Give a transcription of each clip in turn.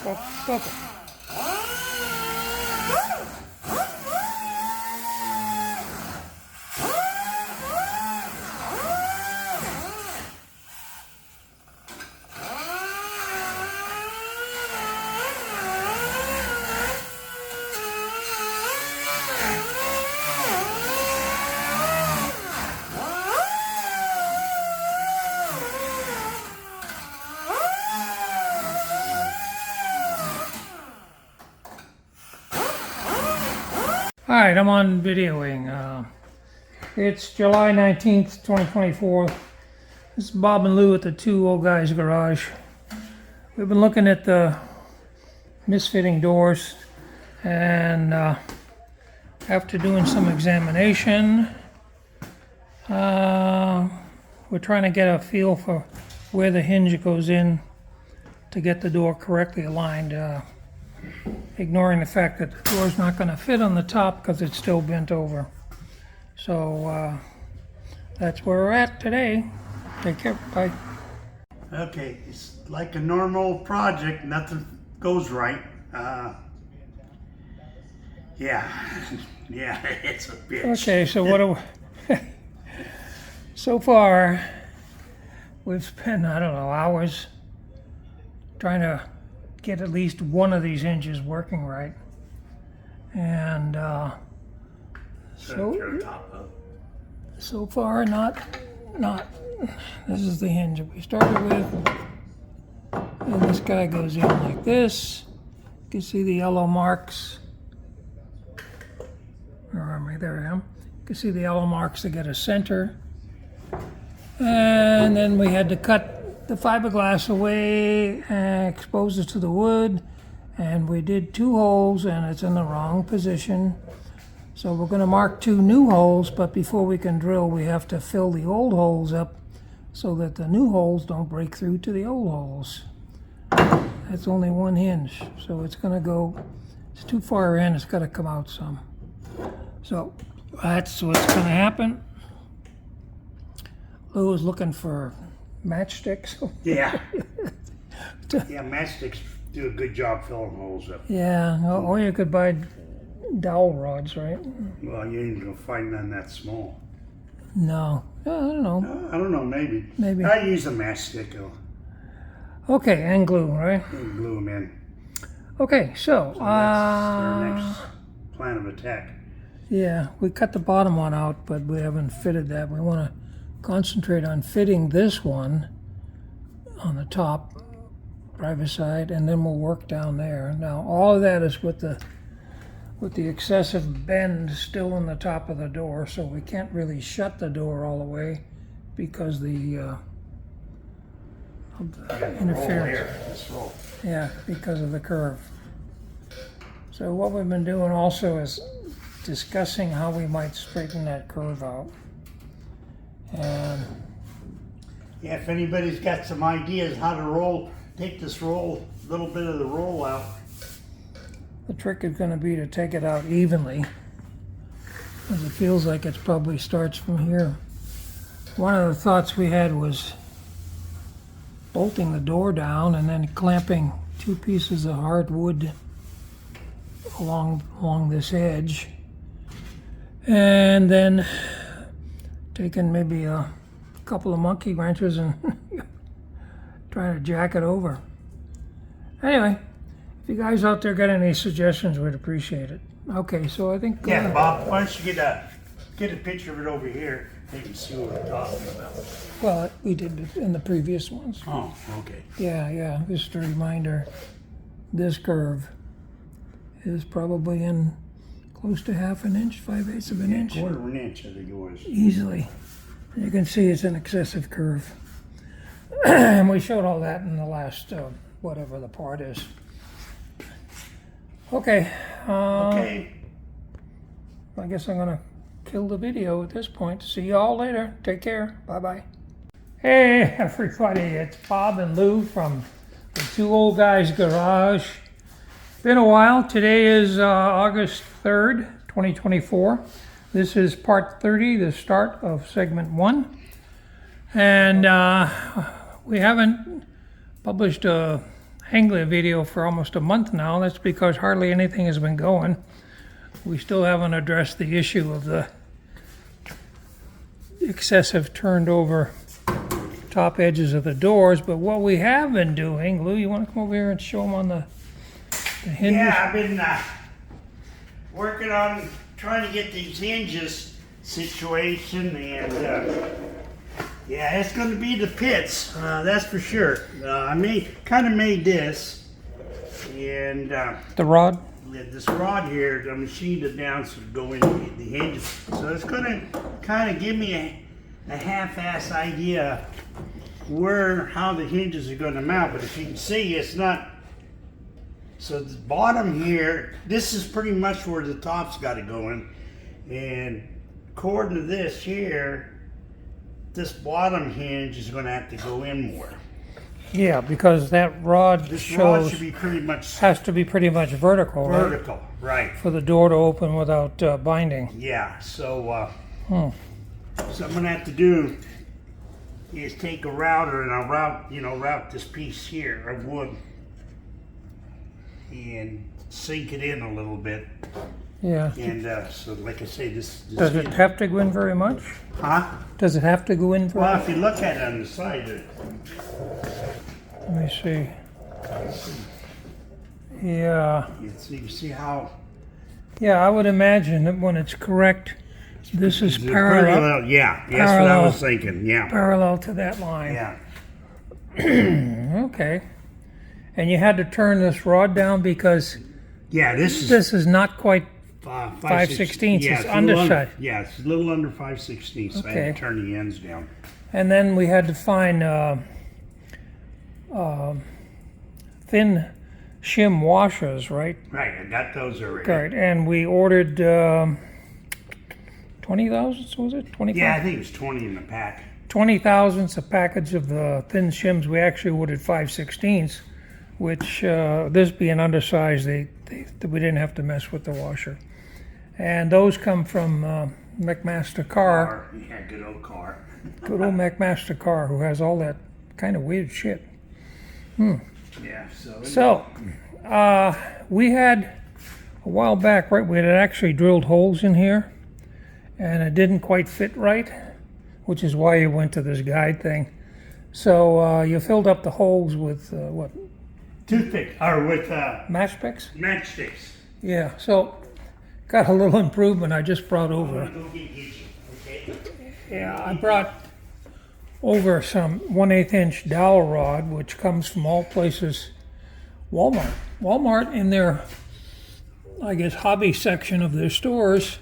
Focus. All right, I'm on videoing. It's July 19th, 2024. This is Bob and Lou at the Two Old Guys Garage. We've been looking at the misfitting doors, and after doing some examination, we're trying to get a feel for where the hinge goes in to get the door correctly aligned. Ignoring the fact that the door's not going to fit on the top because it's still bent over. So that's where we're at today. Take care. Bye. Okay, it's like a normal project. Nothing goes right. Yeah, it's a bitch. Okay, so what do we... So far, we've spent, I don't know, hours trying to get at least one of these hinges working right. And so far not. This is the hinge that we started with. And this guy goes in like this. You can see the yellow marks. Where am I? There I am. You can see the yellow marks to get a center. And then we had to cut the fiberglass away and expose it to the wood, and we did 2 holes, and it's in the wrong position. So we're going to mark 2 new holes, but before we can drill, we have to fill the old holes up so that the new holes don't break through to the old holes. That's only one hinge, so it's going to go, it's too far in, it's got to come out some. So that's what's going to happen. Lou is looking for matchsticks. Yeah. Yeah, matchsticks do a good job filling holes up. Yeah, or you could buy dowel rods, right? Well, you ain't gonna find none that small. No, I don't know. I don't know, maybe. Maybe. I use a matchstick. Okay, and glue, right? And glue them in. Okay, so That's our next plan of attack. yeah, we cut the bottom one out, but we haven't fitted that. We want to concentrate on fitting this one on the top driver's side, and then we'll work down there. Now all of that is with the excessive bend still in the top of the door, so we can't really shut the door all the way because the interference. Yeah, because of the curve. So what we've been doing also is discussing how we might straighten that curve out. And yeah, if anybody's got some ideas how to take this little bit of the roll out. the trick is going to be to take it out evenly, because it feels like it probably starts from here. One of the thoughts we had was bolting the door down and then clamping 2 pieces of hardwood along this edge, and then taking maybe a couple of monkey wrenches and trying to jack it over. Anyway, if you guys out there got any suggestions, we'd appreciate it. Okay, so I think... Yeah, Bob, why don't you get a picture of it over here so you can see what we're talking about. Well, we did it in the previous ones. Oh, okay. Yeah, just a reminder, this curve is probably in close to half an inch, 5/8 of an inch. Quarter of an inch, I think it was. Easily. You can see it's an excessive curve. And we showed all that in the last, whatever the part is. Okay. Okay. I guess I'm going to kill the video at this point. See you all later. Take care. Bye-bye. Hey, everybody. It's Bob and Lou from the Two Old Guys Garage. Been a while. Today is August 3rd, 2024. This is part 30, the start of segment 1. And we haven't published a Anglia video for almost a month now. That's because hardly anything has been going. We still haven't addressed the issue of the excessive turned over top edges of the doors, but what we have been doing, Lou, you want to come over here and show them on the hinges? Yeah, I've been working on trying to get these hinges situation, and yeah, it's going to be the pits, that's for sure. I kind of made this, and the rod? This rod here, I machined it down so to go in the hinges. So it's going to kind of give me a half-ass idea how the hinges are going to mount. But if you can see, it's not. So the bottom here, this is pretty much where the top's got to go in. And according to this here, this bottom hinge is going to have to go in more. Yeah, because that rod rod should be pretty much has to be pretty much vertical. Vertical, right? For the door to open without binding. Yeah. So, so I'm going to have to do is take a router and I'll route this piece here of wood and sink it in a little bit. Yeah. And so, like I say, this does it have to go in very much? Huh? Does it have to go in very much? Well, if you look at it on the side, let me see. Yeah. You see how? Yeah, I would imagine that when it's correct, this is parallel. Yeah, that's what I was thinking. Yeah. Parallel to that line. Yeah. Okay. And you had to turn this rod down because this is not quite 5/16. Yeah, it's underside. It's a little under 5/16. So I had to turn the ends down. And then we had to find thin shim washers, right? Right, I got those already. Right, and we ordered 20 thousandths, was it? 25? Yeah, I think it was 20 in the pack. 20 thousandths a package of the thin shims. We actually ordered 5/16, which this being undersized, we didn't have to mess with the washer. And those come from McMaster Car. Yeah, good old car. Good old McMaster Car, who has all that kind of weird shit. Yeah, so we had a while back, right, we had actually drilled holes in here and it didn't quite fit right, which is why you went to this guide thing. So you filled up the holes with what? Toothpick, or with matchsticks? Matchsticks. Yeah, so got a little improvement I just brought over. Yeah, I brought over some 1/8 inch dowel rod, which comes from all places Walmart. Walmart, in their, I guess, hobby section of their stores,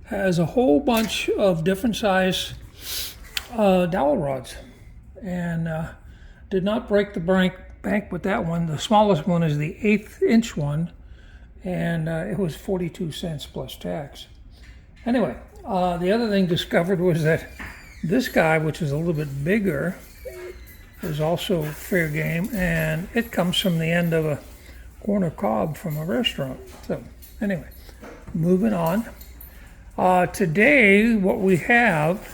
has a whole bunch of different size dowel rods, and did not break the bank with that one. The smallest one is the 1/8 inch one, and it was 42 cents plus tax. Anyway, the other thing discovered was that this guy, which is a little bit bigger, is also fair game, and it comes from the end of a corner cob from a restaurant. So anyway, moving on. Today, what we have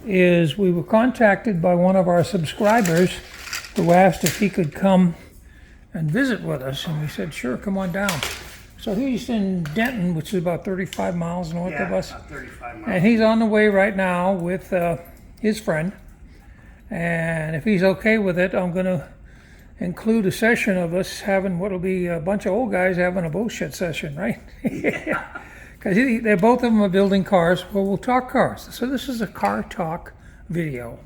is we were contacted by one of our subscribers who asked if he could come and visit with us, and we said, sure, come on down. So he's in Denton, which is about 35 miles north of us. About 35 miles. And he's on the way right now with his friend. And if he's okay with it, I'm going to include a session of us having what will be a bunch of old guys having a bullshit session, right? Because they're both of them are building cars. Well, we'll talk cars. So this is a car talk video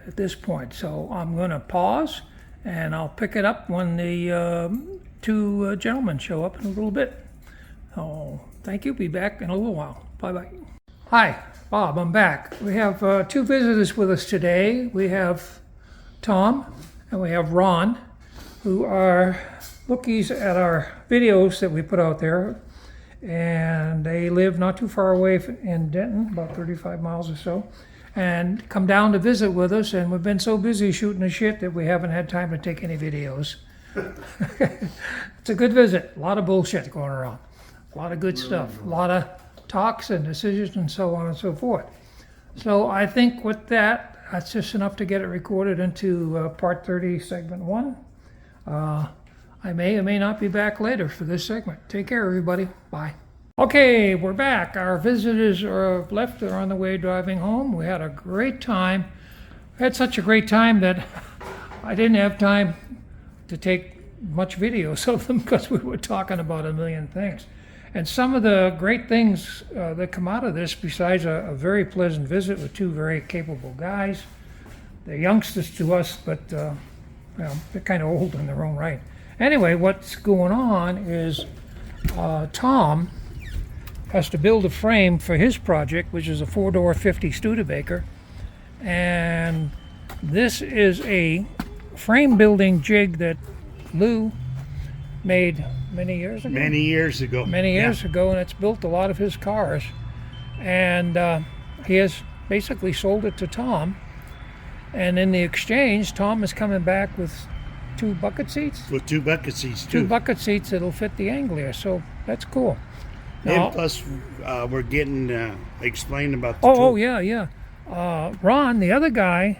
at this point. So I'm going to pause, and I'll pick it up when the two gentlemen show up in a little bit. Oh, thank you. Be back in a little while. Bye-bye. Hi, Bob. I'm back. We have two visitors with us today. We have Tom and we have Ron, who are lookies at our videos that we put out there. And they live not too far away in Denton, about 35 miles or so, and come down to visit with us. And we've been so busy shooting the shit that we haven't had time to take any videos. It's a good visit. A lot of bullshit going around. A lot of good stuff. A lot of talks and decisions and so on and so forth. So I think with that, that's just enough to get it recorded into part 30, segment 1. I may or may not be back later for this segment. Take care, everybody. Bye. Okay, we're back. Our visitors are left. They're on the way driving home. We had a great time. I had such a great time that I didn't have time to take much videos of them because we were talking about a million things. And some of the great things that come out of this, besides a very pleasant visit with two very capable guys, they're youngsters to us, but well, they're kind of old in their own right. Anyway, what's going on is Tom has to build a frame for his project, which is a 4-door 50 Studebaker. And this is a frame building jig that Lou made many years ago. Many years ago. Many years ago, and it's built a lot of his cars. And he has basically sold it to Tom. And in the exchange, Tom is coming back with 2 bucket seats. With 2 bucket seats, too. 2 bucket seats that'll fit the Anglia, so that's cool. Now, And plus, we're getting explained about the oh, yeah. Ron, the other guy,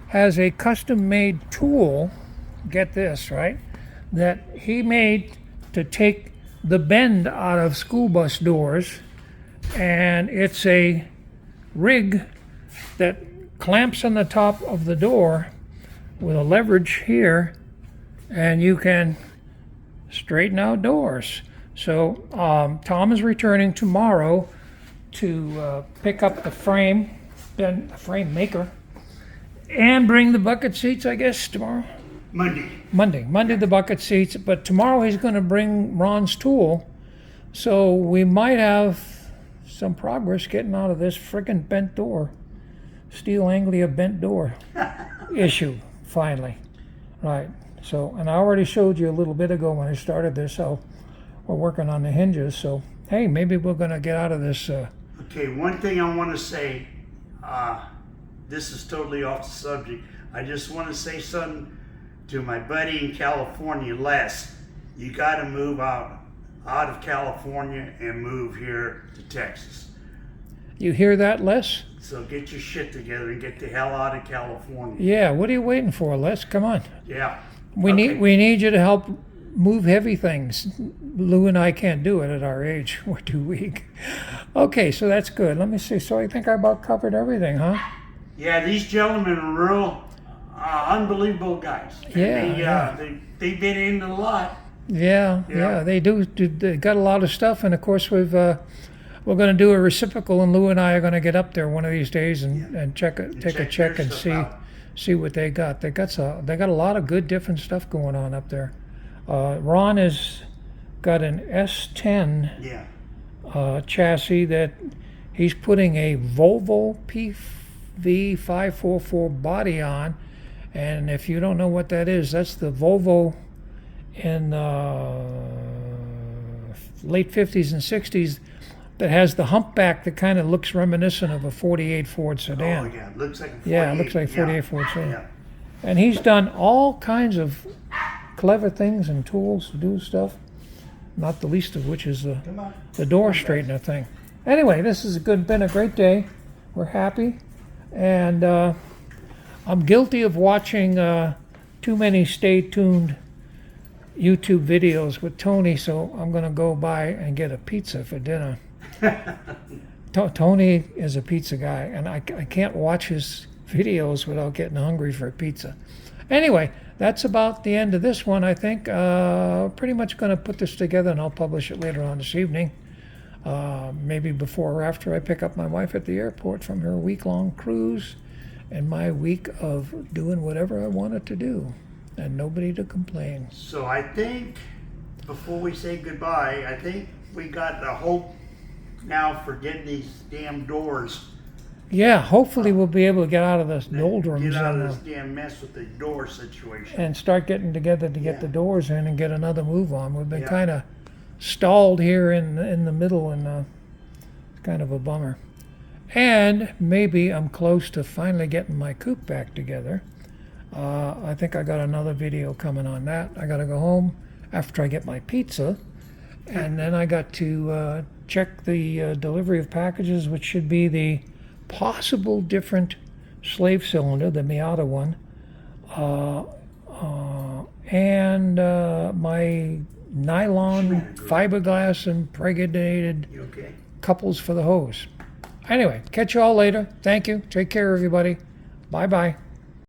has a custom-made tool, get this, right, that he made to take the bend out of school bus doors, and it's a rig that clamps on the top of the door with a leverage here, and you can straighten out doors. So Tom is returning tomorrow to pick up the frame, then the frame maker, and bring the bucket seats, I guess, tomorrow? Monday the bucket seats, but tomorrow he's going to bring Ron's tool, so we might have some progress getting out of this friggin' bent door, steel Anglia bent door issue, finally. Right, so, and I already showed you a little bit ago when I started this, so we're working on the hinges, so hey, maybe we're going to get out of this. Okay, one thing I want to say, this is totally off the subject. I just want to say something to my buddy in California, Les. You got to move out of California and move here to Texas. You hear that, Les? So get your shit together and get the hell out of California. Yeah, what are you waiting for, Les? Come on. Yeah. We need you to help move heavy things. Lou and I can't do it at our age. We're too weak. Okay, so that's good. Let me see. So I think I about covered everything, huh? Yeah, these gentlemen are real unbelievable guys. And they've been into a lot. Yeah, they do. They got a lot of stuff, and of course we're going to do a reciprocal, and Lou and I are going to get up there one of these days and take a check and see what they got. They got a lot of good different stuff going on up there. Ron has got an S10 chassis that he's putting a Volvo PV544 body on, and if you don't know what that is, that's the Volvo in late 50s and 60s that has the humpback that kind of looks reminiscent of a 48 Ford sedan. Oh, yeah, it looks like a 48. Yeah, it looks like 48 Ford sedan. Yeah. And he's done all kinds of clever things and tools to do stuff, not the least of which is the door straightener thing. Anyway, this has been a great day. We're happy, and I'm guilty of watching too many Stay Tuned YouTube videos with Tony, so I'm going to go by and get a pizza for dinner. Tony is a pizza guy, and I can't watch his videos without getting hungry for a pizza. Anyway, that's about the end of this one, I think. Pretty much going to put this together, and I'll publish it later on this evening. Maybe before or after I pick up my wife at the airport from her week-long cruise and my week of doing whatever I wanted to do and nobody to complain. So I think, before we say goodbye, I think we got the hope now for getting these damn doors. Yeah, hopefully we'll be able to get out of this doldrums Get out of this damn mess with the door situation. and start getting together to get the doors in and get another move on. We've been kind of stalled here in the middle, and it's kind of a bummer. And maybe I'm close to finally getting my coupe back together. I think I got another video coming on that. I got to go home after I get my pizza, and then I got to check the delivery of packages, which should be the possible different slave cylinder, the Miata one, and my nylon fiberglass impregnated You okay? couples for the hose. Anyway, catch you all later. Thank you. Take care, everybody. Bye-bye.